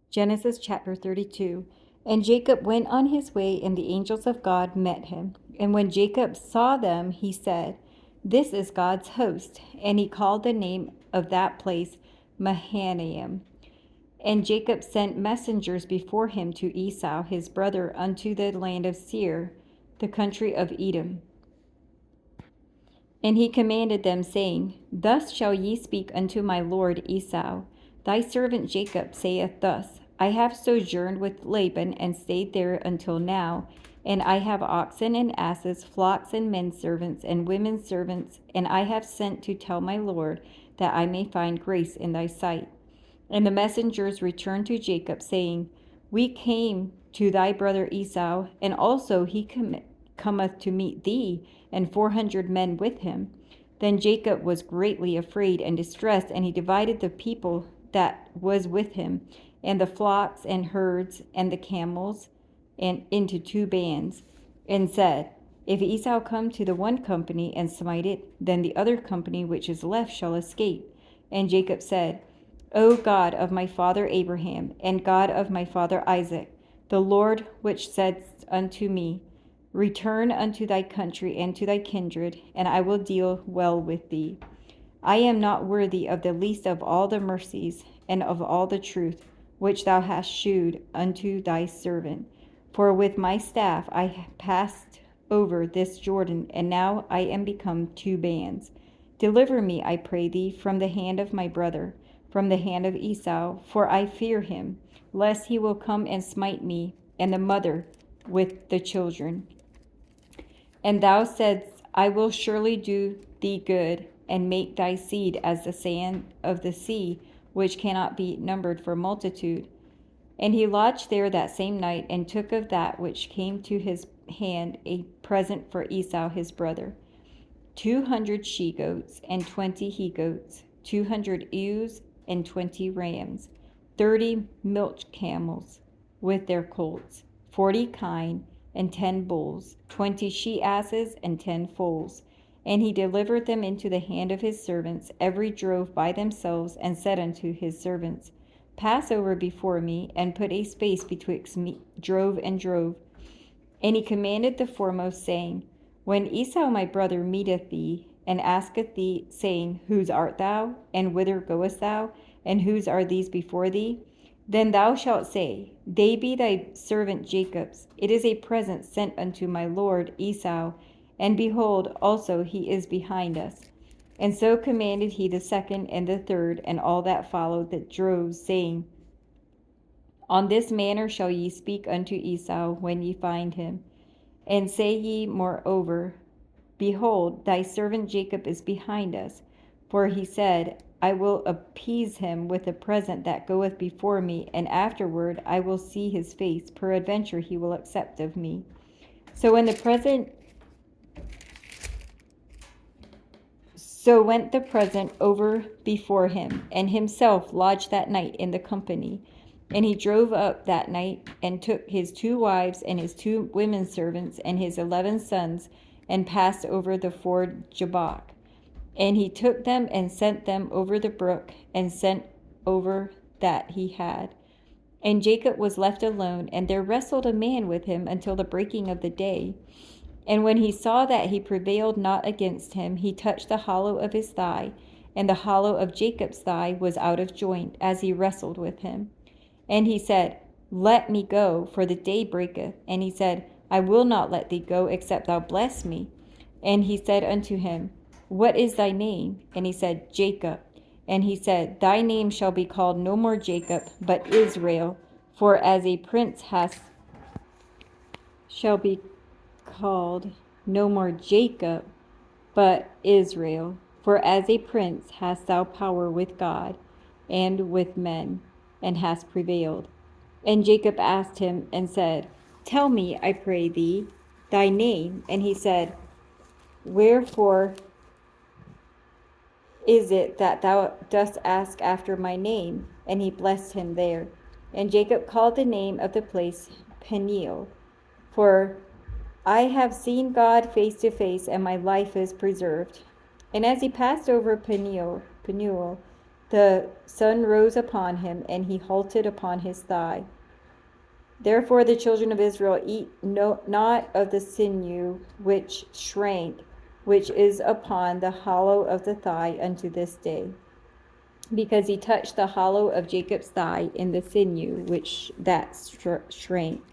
Genesis chapter 32. And Jacob went on his way, and the angels of God met him. And when Jacob saw them, he said, "This is God's host." And he called the name of that place Mahanaim. And Jacob sent messengers before him to Esau his brother unto the land of Seir, the country of Edom. And he commanded them, saying, Thus shall ye speak unto my lord Esau. Thy servant Jacob saith thus, I have sojourned with Laban, and stayed there until now. And I have oxen and asses, flocks and men servants, and women servants. And I have sent to tell my lord, that I may find grace in thy sight. And the messengers returned to Jacob, saying, We came to thy brother Esau, and also he cometh to meet thee, and 400 men with him. Then Jacob was greatly afraid and distressed, and he divided the people that was with him, and the flocks and herds and the camels, and into 2 bands, and said, If Esau come to the one company and smite it, then the other company which is left shall escape. And Jacob said, O God of my father Abraham, and God of my father Isaac, the Lord which saidst unto me, Return unto thy country and to thy kindred, and I will deal well with thee. I am not worthy of the least of all the mercies and of all the truth which thou hast shewed unto thy servant. For with my staff I passed over this Jordan, and now I am become 2 bands. Deliver me, I pray thee, from the hand of my brother, from the hand of Esau, for I fear him, lest he will come and smite me, and the mother with the children. And thou saidst, I will surely do thee good, and make thy seed as the sand of the sea, which cannot be numbered for multitude. And he lodged there that same night, and took of that which came to his hand a present for Esau his brother, 200 she-goats, and 20 he-goats, 200 ewes, and 20 rams, 30 milch camels with their colts, 40 kine, and 10 bulls, 20 she-asses, and 10 foals. And he delivered them into the hand of his servants, every drove by themselves, and said unto his servants, Pass over before me, and put a space betwixt me, drove and drove. And he commanded the foremost, saying, When Esau my brother meeteth thee, and asketh thee, saying, Whose art thou, and whither goest thou, and whose are these before thee? Then thou shalt say, They be thy servant Jacob's. It is a present sent unto my lord Esau, and behold, also he is behind us. And so commanded he the second and the third, and all that followed that drove, saying, On this manner shall ye speak unto Esau when ye find him. And say ye moreover, Behold, thy servant Jacob is behind us. For he said, I will appease him with a present that goeth before me, and afterward I will see his face. Peradventure he will accept of me. So went the present over before him, and himself lodged that night in the company. And he drove up that night, and took his 2 wives, and his 2 women servants, and his 11 sons, and passed over the ford Jabbok. And he took them, and sent them over the brook, and sent over that he had. And Jacob was left alone, and there wrestled a man with him until the breaking of the day. And when he saw that he prevailed not against him, he touched the hollow of his thigh, and the hollow of Jacob's thigh was out of joint, as he wrestled with him. And he said, Let me go, for the day breaketh. And he said, I will not let thee go, except thou bless me. And he said unto him, What is thy name? And he said, Jacob. And he said, Thy name shall be called no more Jacob, but Israel, for as a prince shall be called no more Jacob, but Israel. For as a prince hast thou power with God and with men, and hast prevailed. And Jacob asked him and said, Tell me, I pray thee, thy name. And he said, Wherefore is it that thou dost ask after my name? And he blessed him there. And Jacob called the name of the place Peniel, for I have seen God face to face, and my life is preserved. And as he passed over Peniel, The sun rose upon him, and he halted upon his thigh. Therefore the children of Israel eat not of the sinew which shrank, which is upon the hollow of the thigh unto this day, because he touched the hollow of Jacob's thigh in the sinew which that shrank.